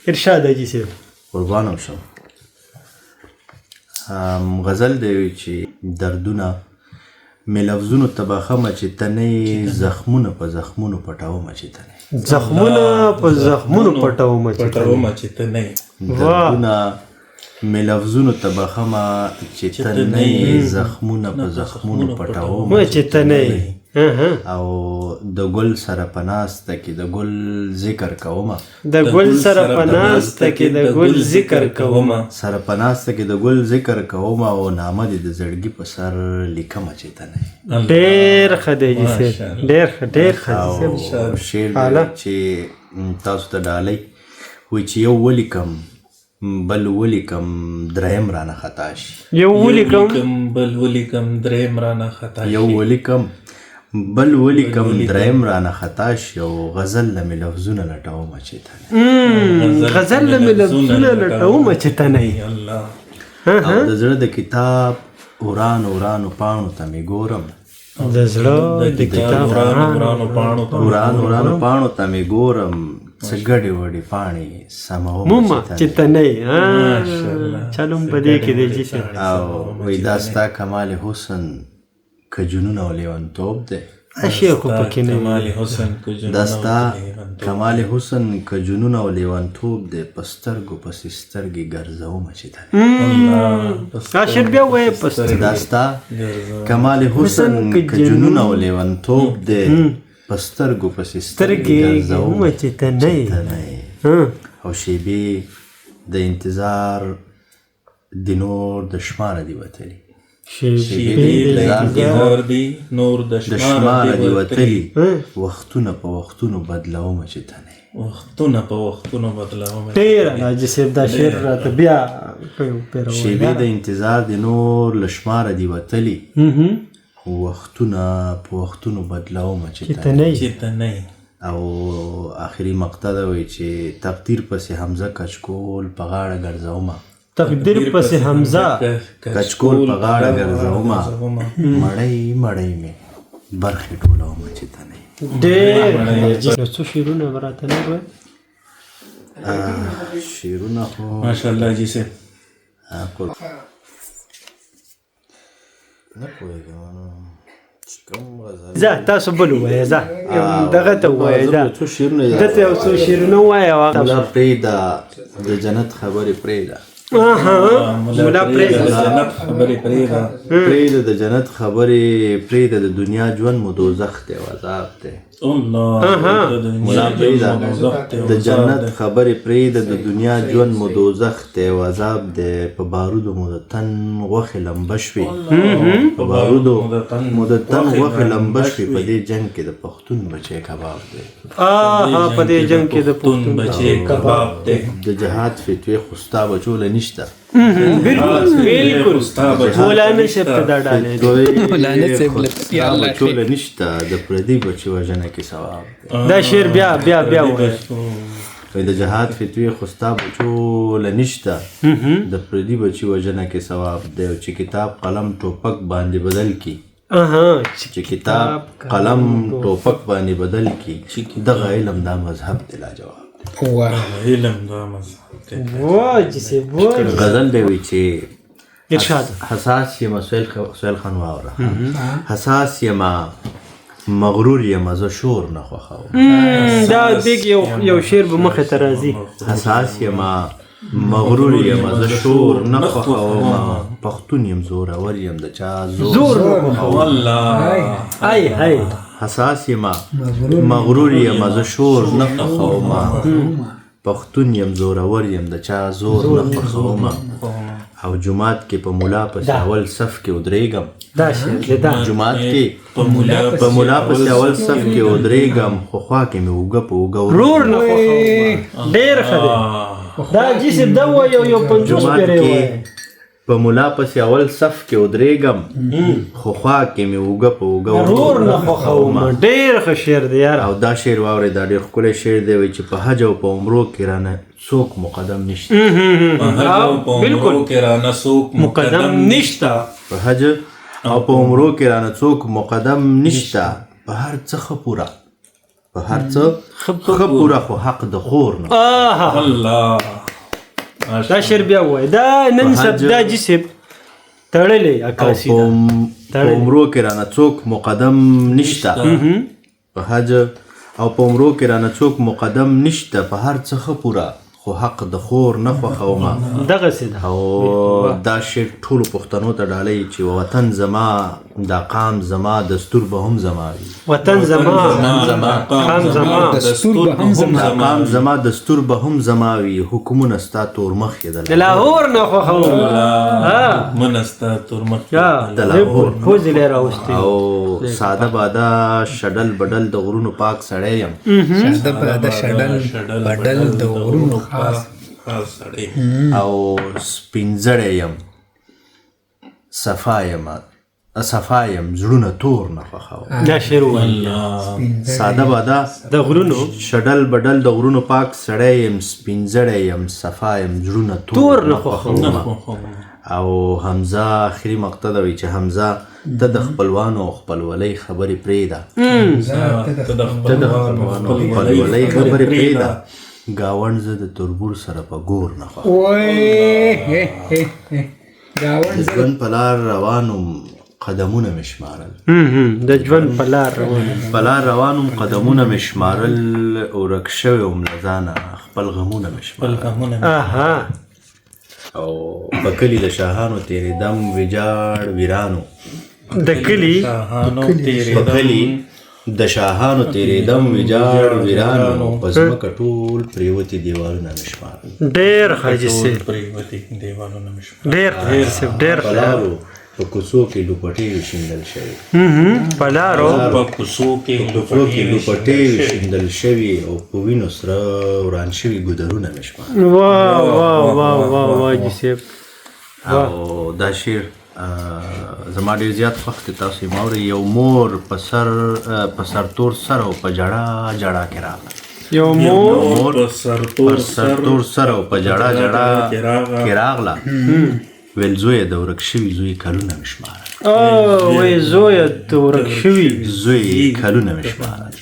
ارشاد حاجي صاحب. قربانم شم. غزل دی چې دردونه مې لفظونو تباخمه چې تنې زخمونه په زخمونو پټومه چې تنې زخمونه په زخمونو پټومه چې تنې دردونه مې لفظونو تباخمه چې تنې زخمونه په زخمونو پټومه چې تنې او د ګل سره په ناسته کې د ګل ذکر کومه د ګل سره په ناسته کې د ګل ذکر کومه سره په ناسته کې د ګل ذکر کومه او نامه دې د زړګي په سر لیکمه چې تنې ډېر ښه دی جي صاحب ډېر ښه او شعر چې تاسو ته ډالۍ وایي چې یو ولیکم بل ولیکم دریم رانه خطا شي یو ولیکم بل ولیکم دریم رانه خطا شي یو ولیکم بل ولیکم دریم رانه خطا شي او غزل لمې لفظونه لټومه چې تنې غزل لمې لفظونه لټومه چې تنې او د زړه د کتاب ورانو ورانو پاڼو ته مې ګورم د زړه د کتاب ورانو پاڼو ته مې ګورم څه ګډې وډې پاڼې سمومه چې تنې چلوم په دې کې دی جي صاحب او وایي دا ستا کمال حسن که جنون او لیونتوب دی اشیاء خو پکې نه دا ستا کمال حسن که جنون او لیونتوب دی په سترګو پسې سترګې ګرځومه چې تنې عاشق بیا وایي دا ستا کمال حسن که جنون او لیونتوب دی په سترګو پسې سترګې ګرځومه چې تنې او شیبې د انتظار د نور د شماره دی وتلي شیبې د انتظار دی نور د شماره دی وتلي وختونه په وختونو بدلومه چې تنې ډېر حاجي صاحب دا شعر راته بیا شیبې د انتظار د نور له شماره دی وتلي وختونه په وختونو بدلومه چې تنې او آخري مقطع دا وایي چې تقدیر پسې حمزه کچکول په غاړه ګرځومه تقدیر پسې حمزه کچکول په غاړه ګرځومه مړی مړی مې برخې ټولومه چې تنې ډېر نو څو شعرونه به راته نه وایي شعرونه خو ماشاءالله جي صاحب نه پوهېږم چې کوم غزل ځه تاسو بل ووایه ځه دغه ته ووایه څو شعرونه دته یو څو شعرونه ووایه ملا پرېږده د جنت خبرې پرېږده ملا پرېږده د جنت خبرې پرېږده د دنیا ژوند مو دوزخ دی او عذاب دی ملا پرېږده د جنت خبرې پرېږده د دنیا ژوند مو دوزخ دی او عذاب دی په بارودو مو د تن غوښې لمبه شوې په بارودو مو د تن غوښې لمبه شوې په دې جنګ کې د پښتون بچی کباب دی په دې جنګ کې د پښتون بچی کباب دی د جهاد فتوې خو ستا بچو له نشته بالکل مولانا صاحب ته دا ډالۍ بچو له نشته د پردي بچي وژنه کې ثواب دا شعر بیا وایه د جهاد فتوې خو ستا بچو له نشته د پردي بچي وژنه کې ثواب دی چې کتاب قلم ټوپک باندې بدل کی چې کتاب قلم ټوپک باندې بدل کی دغه علم دا مذهب دی لاجواب علم دا مذهب غزل دی وی چې ارشاد حساس یم سهیل خان واوره حساس یم مغرور یم زه شور نه خوښوم دا دیګ یو شعر به مخې ته راځي حساس یم مغرور یم زه شور نه خوښوم پښتون یم زورور یم د چا زور والله حساس یم مغرور یم زه شور نه خوښوم پښتون یم زورور یم د چا زور نه خوښوم او جماعت کې په مولا پسې اول صف کې ودرېږم جماعت کې په مولا پسې اول صف کې ودرېږم خو خوا کې مې اوږه په اوږه رور نه خوښوم ډېر ښه دی دا جي صاحب دا ووایه یو 50 پیرې ووایه په مولا پسې اول صف کې ودرېږم خو خوا کې مې اوږه په اوږه رور نه خوښوم ډېر ښه شعر دی یار او دا شعر واورئ دا ډېر ښکلی شعر دی وایي چې په حج او په عمرو کې رانه څوک مقدم نشته بالکل مقدم نشته په حج او په عمرو کې رانه څوک مقدم نشته په هر څه ښه پوره په هر څه ښه پوره خو حق د خور نه. الله دا شعر بیا وای دا ننسب دا جسب تړلې عکاسي په عمرو کې رانه څوک مقدم نشته په حج او په عمرو کې رانه څوک مقدم نشته په هر څه ښه پوره خو حق د خور نه خوښومه. دغسې ده. او دا شعر ټولو پښتنو ته ډالۍ چې وطن زما دا قام زما دستور به هم زما وي. وطن زما قام زما دستور به هم زما دا قام زما دستور به هم زما وي. حکمونه ستا تور مخ یې د لاهور نه خوښوم. منستا تورمخ د لاهور پوزې لې راوستې. او ساده باده شډل بدل د غرونو پاک سړی یم. ساده باده شډل بدل د غرونو خاص سړی او سپینځړی یم صفا یم زړونه تور نه خوښوم. دا شعر وایي ساده باده د غرونو شډل بدل د غرونو پاک سړی یم سپینځړی یم صفا یم زړونه تور نه خوښوم. او حمزه آخري مقطع ده وایي چې حمزه ته د خپلوانو او خپلولۍ خبرې پرېږده. ته د خپلوانو او خپلولۍ خبرې پرېږده. ګاونډ زه د تربور سره په ګور نه خوښوم. د ژوند په لار روانم قدمونه مې شمارل. د ژوند په لار روانم قدمونه مې شمارل. ورک شوی وم له ځانه خپل غمونه مې شمارل. او په کلي د شاهانو تېرېدم ویجاړ ویرانو. د کلي په کلي د شاهانو تېرېدم ویجاړ ویرانو. په ځمکه ټول پرېوتي دیوالونه مې شمارل. ډېر حاجي صاحب ډېر په لارو په کوڅو کې لوپټې وشیندل شوي. په لارو په کوڅو کې لوپټې وشیندل شوي او په وینو سره وران شوي ګودرونه مې شمارل. واه حاجي صاحب. او دا شعر زما ډېر زیات خوښ دی. تاسو یې واورئ. یو مور په سرتور سر او په جړه جړه کې راغله. یو مور په سرتور سر او په جړه جړه کې راغله. ویل زویه د ورک شوي زوی کلونه مې شمارل. وایي زویه د ورک شوي زوی کلونه مې شمارل.